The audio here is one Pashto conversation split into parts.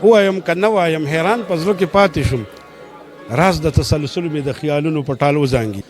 ووایم که نه وایم حیران په زړه کې پاتې شوم راز د تسلسل مې د خیالونو په ټال وزانګي.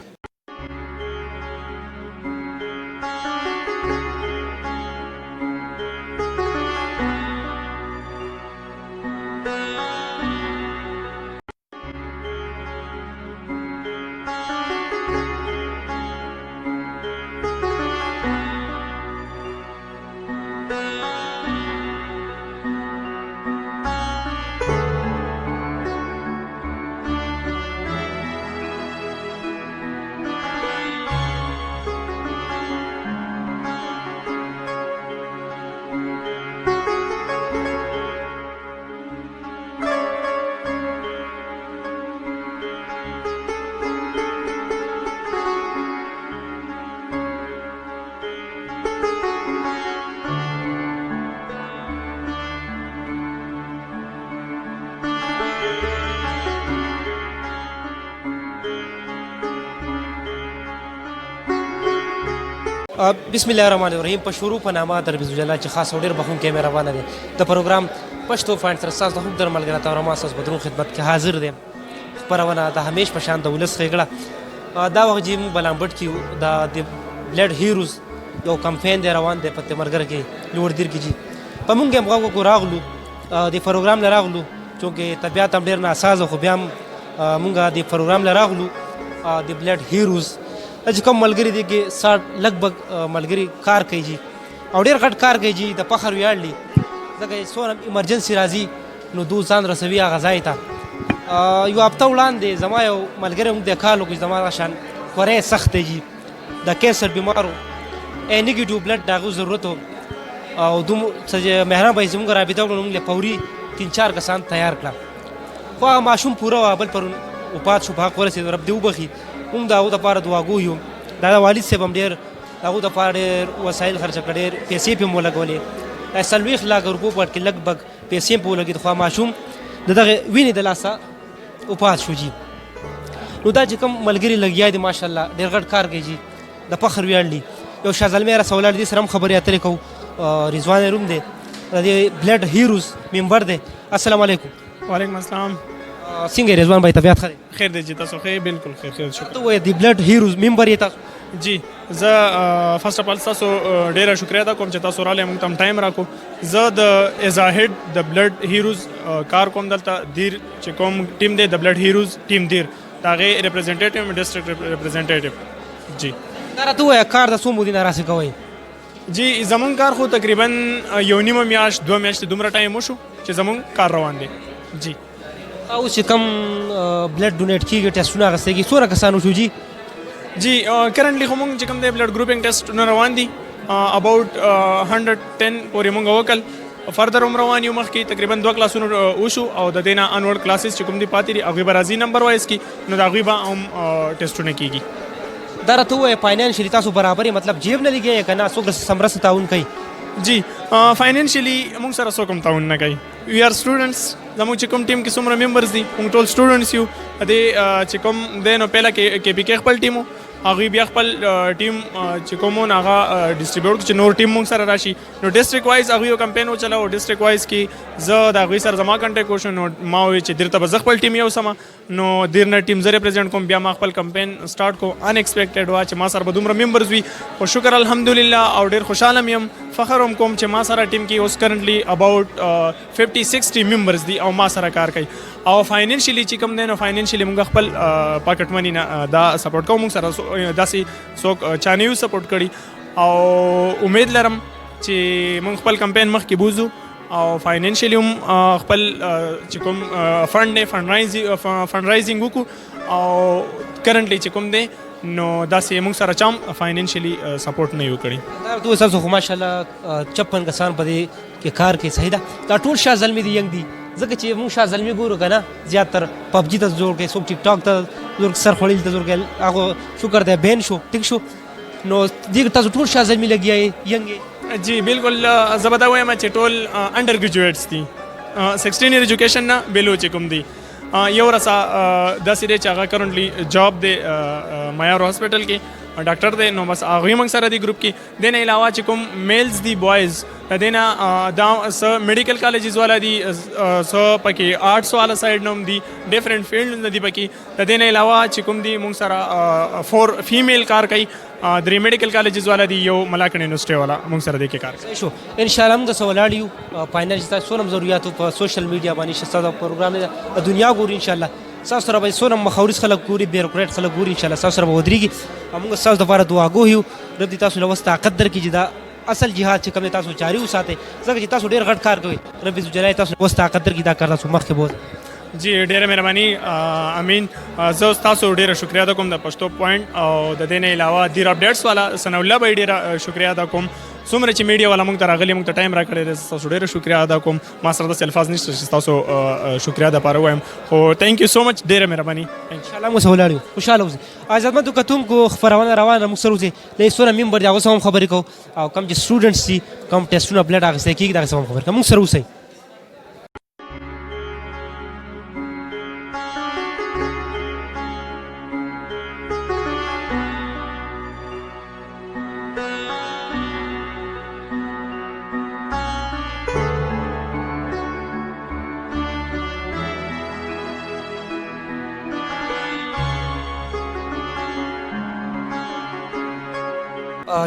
بسم الله الرحمن الرحیم. په شروع په نامه در بسم چې خاص او ډېر بخښونکی مهربانه دی د پروګرام پښتو فاینډ سره ستاسو د خوږ در ملګری تورما ستاسو په درون خدمت کې حاضر دی. خپرونه د همیش په شان د ولس ښېګړه دا وخت چې موږ بلانبټ کې د بلډ هیروز یو کمپین دی روان دی په تمرګر کې لوړ دیر کې جي په موږ هم غوږ راغلو د پروګرام نه راغلو چونکې طبیعت هم ډېر ناسازه خو بیا هم موږ د پروګرام نه راغلو د بلډ هیروز چې کوم ملګري دي کې 60 لګبګ ملګري کار کوي جي او ډېر غټ کار کوي جي د فخر ویاړ دي ځکه څونه ایمرجنسي راځي نو دو ځان رسوي هغه ځای ته. یو هفته وړاندې زما یو ملګری موږ د کال وکړو زما شان خورې سخت دی جي د کینسر بیمارو نیګیټیو بلډ د هغو ضرورت و او مهران بھائی زموږ رابطه وکړو موږ له فوري 3-4 کسان تیار کړه خو هغه ماشوم پوره وه بل پرون وفات شو په حق ورسېد رب دې وبخي. موږ د هغو دپاره دعاګو یو دا د والد صاحب هم ډېر د هغو دپاره ډېر وسایل خرچه کړه ډېر پیسې پې مو لګولې دا 40 لکه روپو په کې لږ بګ پیسې هم په ولګېد خو ماشوم د دغه وینې د لاسه وفات شو جي. نو دا چې کوم ملګري لګیا دي ماشاءالله ډېر غټ کار کوي جي د فخر ویاړ دي. یو شاه زلمی راسه ولاړ دي سره هم خبرې اترې کوو رضوان روم دی د دې بلډ هیروز ممبر دی. السلام علیکم. وعلیکم السلام. څنګه رضوان بھائی طبیعت ښه دی؟ خیر دی جی تاسو ښه بالکل خیر شکر. ته وایې د بلډ هیروز ممبر یې تاسو؟ جی زه فرست اف آل تاسو ډیره شکریه ادا کوم چې تاسو راغلی موږ ته ټایم راکړو. زه د ایز ا هیډ د بلډ هیروز کار کوم دلته دیر چې کوم ټیم دی د بلډ هیروز ټیم دیر د هغې ریپرزنټیټیو ډسټرکټ ریپرزنټیټیو جی. دا راته ووایه کار د څو مودې نه راسې کوئ؟ جی زمونږ کار خو تقریبا یو نیمه میاشت 2 میاشتې دومره ټایم وشو چې زمونږ کار روان دی جی. اوس چې کوم بلډ ډونیټ کېږي ټیسټونه اخیستل کېږي څومره کسان وشو جي؟ جی کرنټلی خو مونږ چې کوم دی بلډ ګروپینګ ټیسټونه روان دي اباوټ 110 پورې مونږ وکړل. فردر هم روان یو مخکې تقریبا 2 کلاسونه وشو او د دې نه انورډ کلاسز چې کوم دي پاتې دي هغوی به راځي نمبر وایز کې نو د هغوی به هم ټیسټونه کېږي. دا راته ووایه فاینانشلي تاسو برابر مطلب جیب نه لګیږي که نه څوک سره مرسته تعاون کوي؟ جی فاینانشلی موږ سره څوک هم تعاون نه کوي. وی آر سټوډنټس زموږ چې کوم ټیم کې څومره ممبرز دي موږ ټول سټوډنټس یو. دې چې کوم دی نو پهله کې پی کې خپل ټیم و هغوی بیا خپل ټیم چې کوم و هغه ډسټریبیوټ چې نور ټیم موږ سره راشي نو ډسټرک وایز هغوی یو کمپین وچلاو. ډسټرک وایز کې زه د هغوی سره زما کنټیکټ وشو نو ما وویل چې دیر ته به زه خپل ټیم یوسمه نو دیر نه ټیم زه ریپرزینټ کوم. بیا ما خپل کمپین سټارټ کو. ان ایکسپیکټډ وه چې ما سره به دومره ممبرز وي خو شکر الحمدلله او ډېر خوشحاله م یم. فخر هم کوم چې ما سره ټیم کې اوس کرنټلی اباوټ 50-60 ممبرز دي او ما سره کار کوي. او فاینانشلی چې کوم دی نو فاینانشلی موږ خپل پاکټ منی نه دا سپورټ کوو. موږ سره داسې څوک چا نه یو سپورټ کړي او امید لرم چې موږ خپل کمپین مخکې بوځو او فاینانشلی هم خپل چې کوم فنډ دی فنډ رایزینګ وکړو او کرنټلی چې کوم دی نو داسې موږ سره چا هم فاینانشلی سپورټ نه یو کړی. دا ورته تاسو خو ماشاءالله 56 کسان په دې کې کار کوي صحیح ده. دا ټول شاه زلمي دي ینګ دي ځکه چې موږ شاه زلمي ګورو که نه زیاتر پبجي ته زور کوي څوک ټیک ټاک ته زور سر خوړلي ته زور کوي هغه شکر دی بین شو ټیک شو نو دې تاسو ټول شاه زلمي لګیا یې ینګ. جی بالکل زه به دا وایم چې ټول انډر ګریجویټس دي 16 ایئر ایجوکیشن نه بیلو چې کوم دي. یو رسا داسې دی چې هغه کرنټلی جاب دی معیار هاسپټل کې ډاکټر دی نو بس هغوی موږ سره دی ګروپ کې. دې نه علاوه چې کوم میلز دی بوایز د دې نه دا څه میډیکل کالجز والا دي څه پکې آرټس والا سایډ نه هم دي ډفرنټ فیلډ نه دي پکې. د دې نه علاوه چې کوم دی موږ سره 4 فیمیل کار کوي 3 میډیکل کالجز والا دي یو ملاکنډ یونیورسيټي والا موږ سره دی کې کار کوي. شو ان شاء الله موږ سره ولاړ یو فاینل چې تاسو هم ضرورت په سوشل میډیا باندې شته پروګرام د دنیا ګوري ان شاء الله تاسو سره به سونه مخاورس خلک ګوري بیروکریټ خلک ګوري ان شاء الله تاسو سره به ودرېږي. موږ تاسو لپاره دعا کوو رب دې تاسو له وسه طاقت درکړي چې دا اصل جهاد چې کوم تاسو جاری وساتئ ځکه چې تاسو ډېر غټ کار کوئ. رب دې جلای تاسو وسه طاقت درکړي دا کار تاسو مخکې بوز. جی ډیره مهرباني امین. زه تاسو ډیره شکریا ادا کوم د پښتو پوینټ او د دې نه علاوه دیر اپډیټس والا ثناء الله به ډیره شکریا ادا کوم. څومره چې میډیا والا موږ ته راغلي موږ ته ټایم راکړی دی تاسو ډیره شکریا ادا کوم. ما سره داسې الفاظ نشته چې تاسو شکریا دپاره ووایم خو تھینک یو سو مچ ډیره مهرباني. انشاءالله موږ سره ولاړ یو خوشحاله اوسئ. ازادمندو کتونکو خپرونه روانه موږ سره اوسئ له څونه ممبر دي هغه سره هم خبرې کوو او کوم چې سټوډنټس دي کوم ټیسټونه بلډ اخیستی کېږي د هغې سره هم خبرې کوو. موږ سره اوسئ.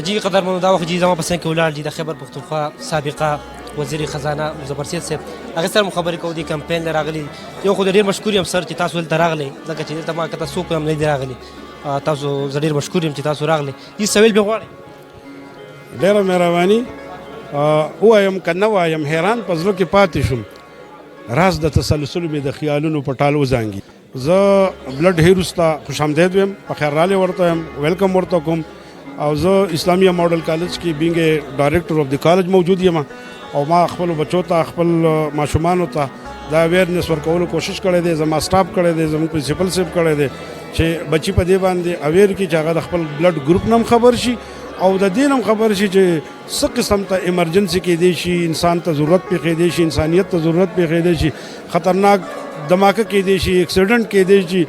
جی قدرمنو دا وخت جی زما په څنګ کې ولاړ دي د خیبر پښتونخوا سابقه وزیر خزانه مظفر سید صاحب هغې سره مو خبرې کوو دي کمپین له راغلي. یو خو د ډېر مشکور یم سر چې تاسو دلته راغلی ځکه چې دلته ما کته څوک هم نه دي راغلي. تاسو زه ډېر مشکور یم چې تاسو راغلی. هېڅ سویل بې غواړئ؟ ډېره مهرباني. ووایم که نه وایم حیران په زړه کې پاتې شوم. راز د تسلسل مې د خیالونو په ټال وزانګي. زه بلډ هیروز ته خوش آمدید ویم په خیر رالی ورته یم ویلکم ورته کوم او زه اسلامیه ماډل کالج کې بینګ ډایرکټر اف د کالج موجود یم او ما خپل بچو ته خپل ماشومانو ته دا اویرنس ورکولو کوشش کړی دی. زما سټاف کړی دی زموږ پرنسپل صاحب کړی دی چې بچي په دې باندې اویر کړي چې هغه د خپل بلډ ګروپ نه هم خبر شي او د دې نه هم خبر شي چې څه قسم ته ایمرجنسي کېدی شي انسان ته ضرورت پیښېدی شي انسانیت ته ضرورت پیښېدی شي خطرناک دماکه کېدی شي اکسیډنټ کېدی شي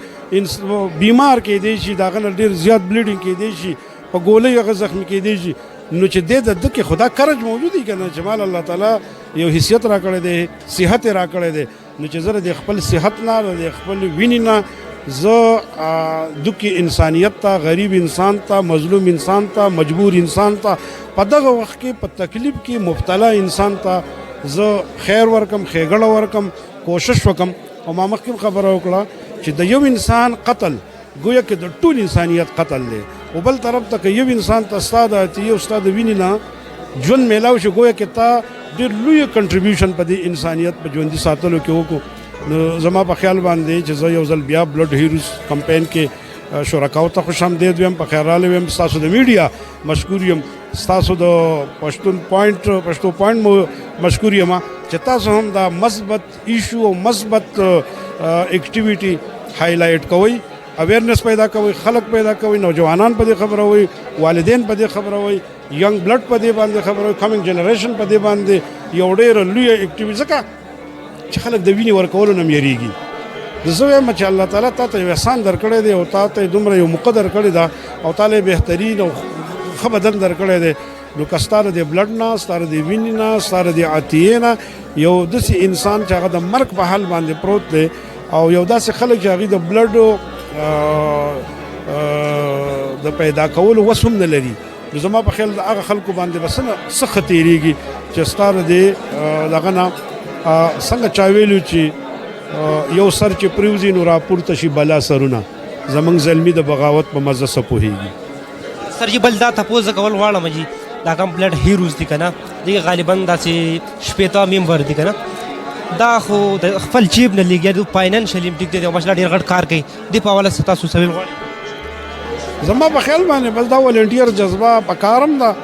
بیمار کېدی شي د هغه نه ډېر زیات بلیډینګ کېدی شي په ګولۍ هغه زخمي کېدی شي. نو چې د ده کې خدا کرج موجود دی که نه چې مال الله تعالی یو حیثیت راکړی دی صحت یې راکړی دی نو چې زه د خپل صحت نه د خپل وینې نه زه دکې انسانیت ته غریب انسان ته مظلوم انسان ته مجبور انسان ته په دغه وخت کې په تکلیف کې مبتلا انسان ته زه خیر ورکم ښېګړه ورکم کوشش وکم. او ما مخکې خبره وکړه چې د یو انسان قتل گویا کې د ټول انسانیت قتل دی او بل طرف ته که یو انسان ته ستا د عطیې او ستا د وینې نه ژوند میلاو شي گویا کې تا ډېر لوی کنټریبیوشن په دې انسانیت په ژوندي ساتلو کې وکړو. نو زما په خیال باندې چې زه یو ځل بیا بلډ هیروز کمپین کې شرکاو ته خوش آمدید ویم په خیر راغلی ویم. ستاسو د میډیا مشکور یم ستاسو د پښتو پوینټ مو مشکور یم چې تاسو هم دا مثبت ایشو او مثبت اکټیویټي هایلایټ کوئ اویرنس پیدا کوي خلک پیدا کوي نوجوانان په دې خبره وي والدین په دې خبره وي ینګ بلډ په دې باندې خبره وي کمینګ جنریشن په دې باندې یو ډېره لویه اکټیویټي ځکه چې خلک د وینې ورکولو نه یېرېږي. زه وایم چې الله تعالی تا ته یو احسان درکړی دی او تا ته دومره یو موقع درکړې ده او تا له بهترین او ښه بدن درکړی دی نو که ستا د بلډ نه ستا د وینې نه ستا د عطیې نه یو داسې انسان چې هغه د مرګ په حال باندې پروت دی او یو داسې خلک چې هغوی د بلډ د پیدا کولو وس هم نه لري نو زما په خیال د هغه خلکو باندې به څه ښه تېرېږي چې ستا د دغه نه څنګه چا ویلو چې یو سر چې پریوځي نو راپورته شي بلا سرونه زموږ زلمي د بغاوت په مزه څه پوهېږي. سر جي بل دا تپوس کول غواړم جي دا کوم بلډ هیروز دي که نه دغه غالبا داسې شپېته ممبر دي که نه دا خو د خپل جیب نه لګیا دي فاینانشلي هم ټیک دی او ماشاءالله ډېر غټ کار کوي دې په حواله څه تاسو سویل غواړئ؟ زما په خیال باندې بس دا ولنټیر جذبه په کار هم ده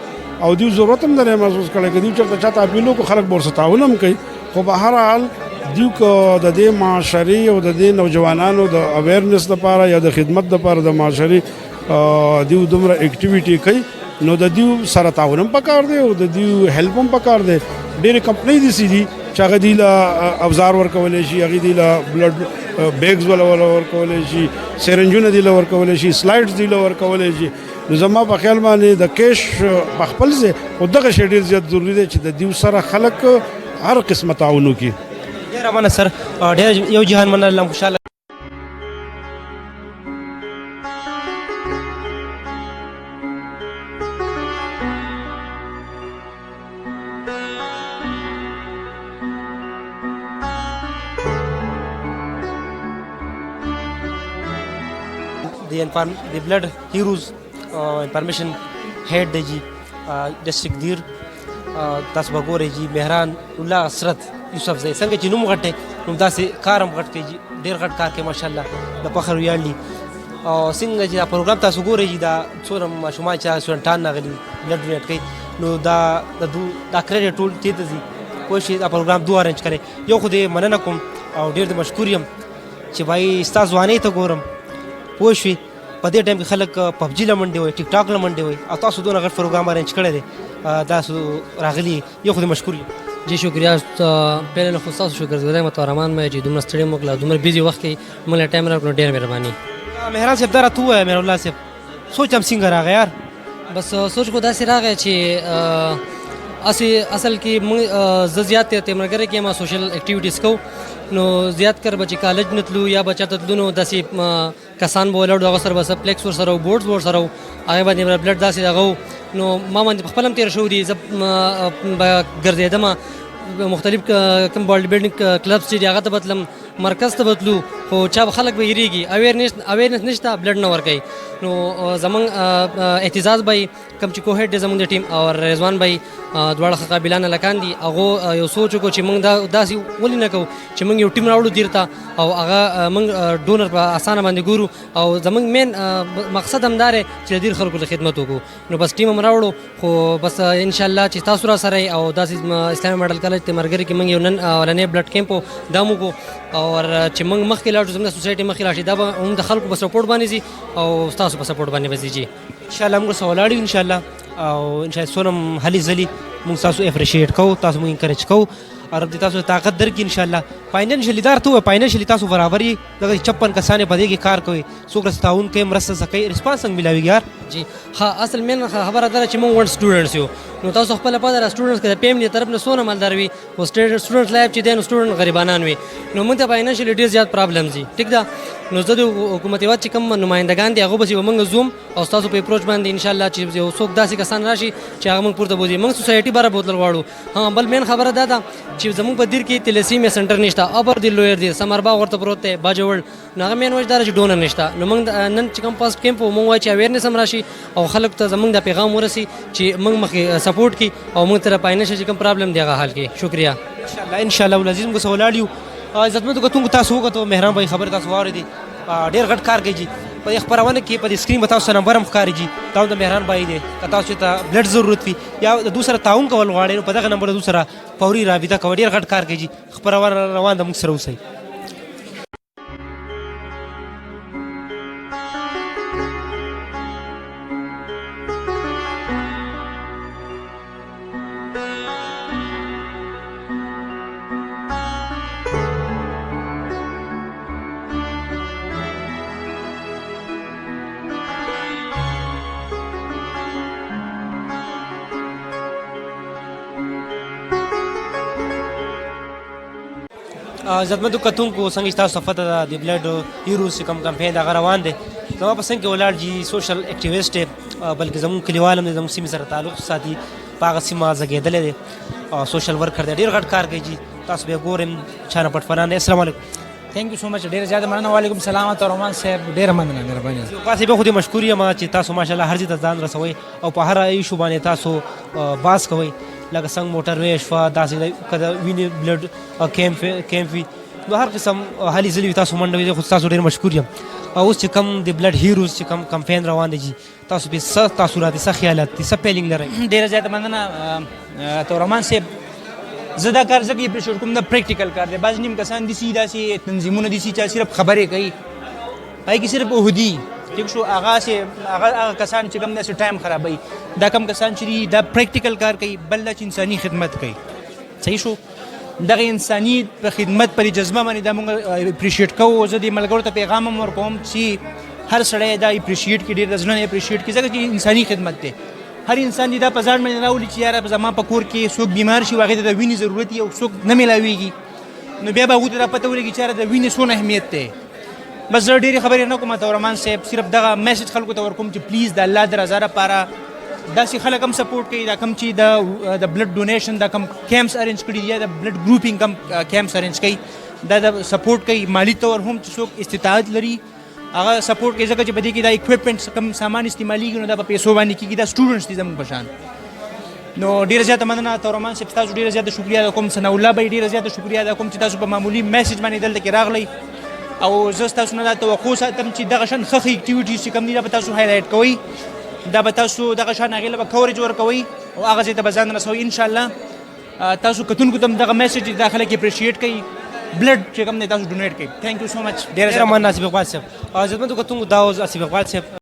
او دوی ضرورت هم نه محسوس کړی که دوی چېرته چاته اپیل وکړو خلک به ورسره تعاون هم کوي خو په هر حال دوی که د دې معاشري او د دې نوجوانانو د اویرنس دپاره یا د خدمت دپاره د معاشري دوی دومره اکټیویټي کوي نو د دوی سره تعاون هم پکار دی او د دوی هیلپ هم پکار دی. ډېرې کمپنۍ داسې دي چې هغه دوی له اوزار ورکولی شي هغې دوی له بلډ بیګز ورکولی شي سرنجونه دوی له ورکولی شي سلایډز دوی له ورکولی شي نو زما په خیال باندې د کیش په خپل ځای خو دغه شی ډېر زیات ضروري دی چې د دیو سره خلک هر قسمه تعاون وکړي. ډېره مننه سر، ډېر یو جهان مننه. الله خوشحاله the blood heroes information head دی جی ډسټرکټ دیر تاسو به ګورئ جی مهران الله حسرت یوسف زئی څنګه چې نوم غټ دی نو داسې کار هم غټ کوي جی، ډېر غټ کار کوي ماشاءالله، د فخر ویاړ دي. او څنګه چې دا پروګرام تاسو ګورئ جی دا څومره ماشومان چې سټوډنټان راغلي بلډ ډونیټ کوي نو دا کریډټ ټول دې ته ځي. کوئی شي دا پروګرام دوه ارینج کړي. یو خو دې مننه کوم او ډېر د مشکور یم چې بھائی ستا ځوانۍ ته ګورم پوه شوې په دې ټایم کې خلک پبجي له منډې وایي، ټیک ټاک له منډې وایي او تاسو دونه غټ پروګرام ارینج کړی دی تاسو راغلي. یو خو دې مشکور یم. जी शुक्रिया. पहले नखो तاسو शुक्रगुजार یم تاسو رحمان مې چې دومره ستړي مو کړل، دومره بیزي وخت کې مله ټایم راکړو، ډېر مهرباني. مهران صاحب دا راته ووایه مهر الله صاحب سوچ هم څنګه راغی یار؟ بس سوچ خو داسې راغی چې اصل کې موږ زه زیات تمرګره کې ما سوشل اکټیویټیز کو نو زیات کر بچی کالج نتلو یا بچا تلو نو داسې کسان به ولاړ دغه سره بس پلیکس ور سره بورډز ور سره هغه باندې بلډ داسې دغه نو ما باندې خپل هم تیر شو دي زه ګرځېدم مختلف کوم باډي بلډینګ کلبس چې هغه ته بتلم مرکز ته بتلو خو چا خلک به یریږي اویرنس نشته بلډ نه ورکوي نو زمونږ اعتزاز بھائی کوم چې کوهډ دی زمونږ د ټیم او رضوان بھائی دواړه قابلانه لکان دي هغه یو سوچ وکړو چې موږ داسې ولې نه کوو چې موږ یو ټیم راوړو دیر ته او هغه موږ ډونر په اسانه باندې ګورو او زمونږ مین مقصد همدا دی چې د دیر خلکو له خدمت وکړو. نو بس ټیم هم راوړو خو بس انشاءالله چې تاسو را سره او داسې اسلامي ماډل کالج ته مرګري کې موږ یو نن اولنې بلډ کیمپ دا موږ او چې موږ مخکې لاړو زموږ سوسایټي مخکې لاړ شي دا به هم د خلکو په سپورټ باندې ځي او تاسو په سپورټ باندې به ځي جي انشاءالله. موږ سره ولاړ یو انشاءالله او انشاءالله څونه هلې ځلې موږ تاسو اپریشیټ کوو، تاسو موږ انکریج کوو او رب دې تاسو طاقت درکړي انشاءالله. فاینانشلی دار ته وایي فاینانشلی تاسو برابر یې دغه 56 کسانې په دې کې کار کوي، څوک راسره تعاون کوي مرسته کوي، ریسپانس څنګه ملاویږي یار؟ جی ها اصل مین خبره ده چې موږ ون سټوډنټس یو نو تاسو خپل په دغه سټوډنټس کې د فیملی طرف نه سونه مالدار وي او سټوډنټ لایف چې دین سټوډنټ غریبانان وي نو موږ ته فاینانشلی ډیر زیات پرابلمز دي. ټیک ده نو زه د حکومتي واټ چې کوم نمائندگان دي هغه به موږ زوم او تاسو په اپروچ باندې ان شاء الله چې یو څوک داسې کسان راشي چې هغه موږ پورته بوزي موږ سوسایټي بره بوتل غواړو. ها بل مین خبره ده چې زموږ په دیر کې تلسیمیا سنټر نشته، ابر دی لویر دی سمربا ورته پروت دی باجوړ نو هغه مین وجدار چې ډونر نشته. نو موږ نن چې کوم پاست کیمپ موږ وایي چې اویرنس هم راشي او خلک ته زموږ د پیغام ورسي چې موږ مخې سپورټ کی او موږ تر فاینانشل کوم پرابلم دی هغه حل کی. شکریہ انشاءالله ولعزیز موږ سره ولاړ یو. عزتمنو کتونکو تاسو وکړو مهران بھائی خبر تاسو واورېدې ډېر غټ کار کوي جی په دې خپرونه کې په دې سکرین به تاسو نمبر هم ښکاري جی دا د مهران بھائی دی که تاسو ته بلډ ضرورت وي یا د دوسره تعاون کول غواړئ نو په دغه نمبر د دوسره فوري رابطه کوئ. ډېر غټ کار کوي جی خپرونه روان ده موږ سره اوسئ. عزتمندو کتونکو څنګه چې تاسو ته پته ده د بلډ هیروز چې کوم کمپین هغه روان دی زما په څنګ کې ولاړ جي سوشل اکټیویسټ دی بلکې زموږ کلیوال هم دی زموږ سیمې سره تعلق ساتي په هغه سیمه زږېدلی دی او سوشل ورکر دی ډېر غټ کار کوي جي تاسو به یې ګورئ چانه پټفران دی. السلام علیکم. Thank you so much ډېر زیاته مننه. وعلیکم سلام او رحمان صاحب ډېر مننه مهرباني. تاسو به خو دې مشکور یم چې تاسو ماشاءالله هر ځای ته ځان رسوئ او په هر ایشو باندې تاسو باس کوئ لکه څنګه موټر وې شوه داسې که د وینې بلډ کیمپ وي نو هر قسم هلې ځلې وي تاسو منډه وي خو تاسو ډېر مشکور یم. او اوس چې کوم د بلډ هیروز چې کوم کمپین روان دی جي تاسو پرې څه تاثرات دي څه خیالات دي څه فیلینګ لرئ؟ ډېره زیاته مننه تو رحمان صاحب. زه دا کار ځکه اپریشیټ کوم دا پریکټیکل کار دی. بعضې نیم کسان داسې داسې تنظیمونه داسې چې صرف خبرې کوي هغې کې صرف عهدي ټیک شو هغه کسان چې کوم داسې ټایم خرابوي دا کم کسان چې دي دا پریکټیکل کار کوي بل دا چې انساني خدمت کوي. صحیح شو دغه انساني په خدمت پر جذبه باندې دا موږ اپریشیټ کوو. زه دې ملګرو ته پیغام هم ورکوم چې هر سړی دا اپریشیټ کړي ډېر د زړه نه اپریشیټ کړي ځکه چې انساني خدمت دی هر انسان دې دا په ځان باندې راولي چې یاره زما په کور کې څوک بیمار شي هغې ته د وینې ضرورت وي او څوک نه میلاویږي نو بیا به هغوی ته دا پته ولګي چې یاره د وینې څونه اهمیت دی بس زه ډېرې خبرې نه کوم تورمان صاحب صرف دغه میسج خلکو ته ورکوم چې پلیز د الله د رضا لپاره داسې خلک هم سپورټ کوي دا کم چې د بلډ ډونیشن دا کم کیمپس ارینج کړي یا د بلډ ګروپینګ کم کیمپس ارینج کوي دا د سپورټ کوي مالی طور هم چې څوک استطاعت لري هغه سپورټ کوي ځکه چې په دې کې دا اکوپمنټس کم سامان استعمالېږي نو دا په پیسو باندې کېږي دا سټوډنټس دي زموږ په شان نو ډېره زیاته مننه تورمان صاحب ستاسو ډېره زیاته شکریا ادا کوم ثناء الله بھائی ډېره زیاته شکریا ادا کوم چې تاسو په معمولي میسج باندې دلته کې راغلی او زه ستاسو نه دا توقع ساتم چې دغه شان ښه اکټیویټیز چې کوم دي دا به تاسو هایلایټ کوئ دا به تاسو دغه شان هغې له به کوریج ورکوئ او هغه ځای ته به ځان رسوئ انشاءالله تاسو کتونکو ته هم دغه میسج دا خلک اپریشیټ کوي بلډ چې کوم دی تاسو ډونیټ کوي تھینک یو سو مچ ډېره مننه آصف اقبال صاحب عزتمندو کتونکو دا اوس آصف اقبال صاحب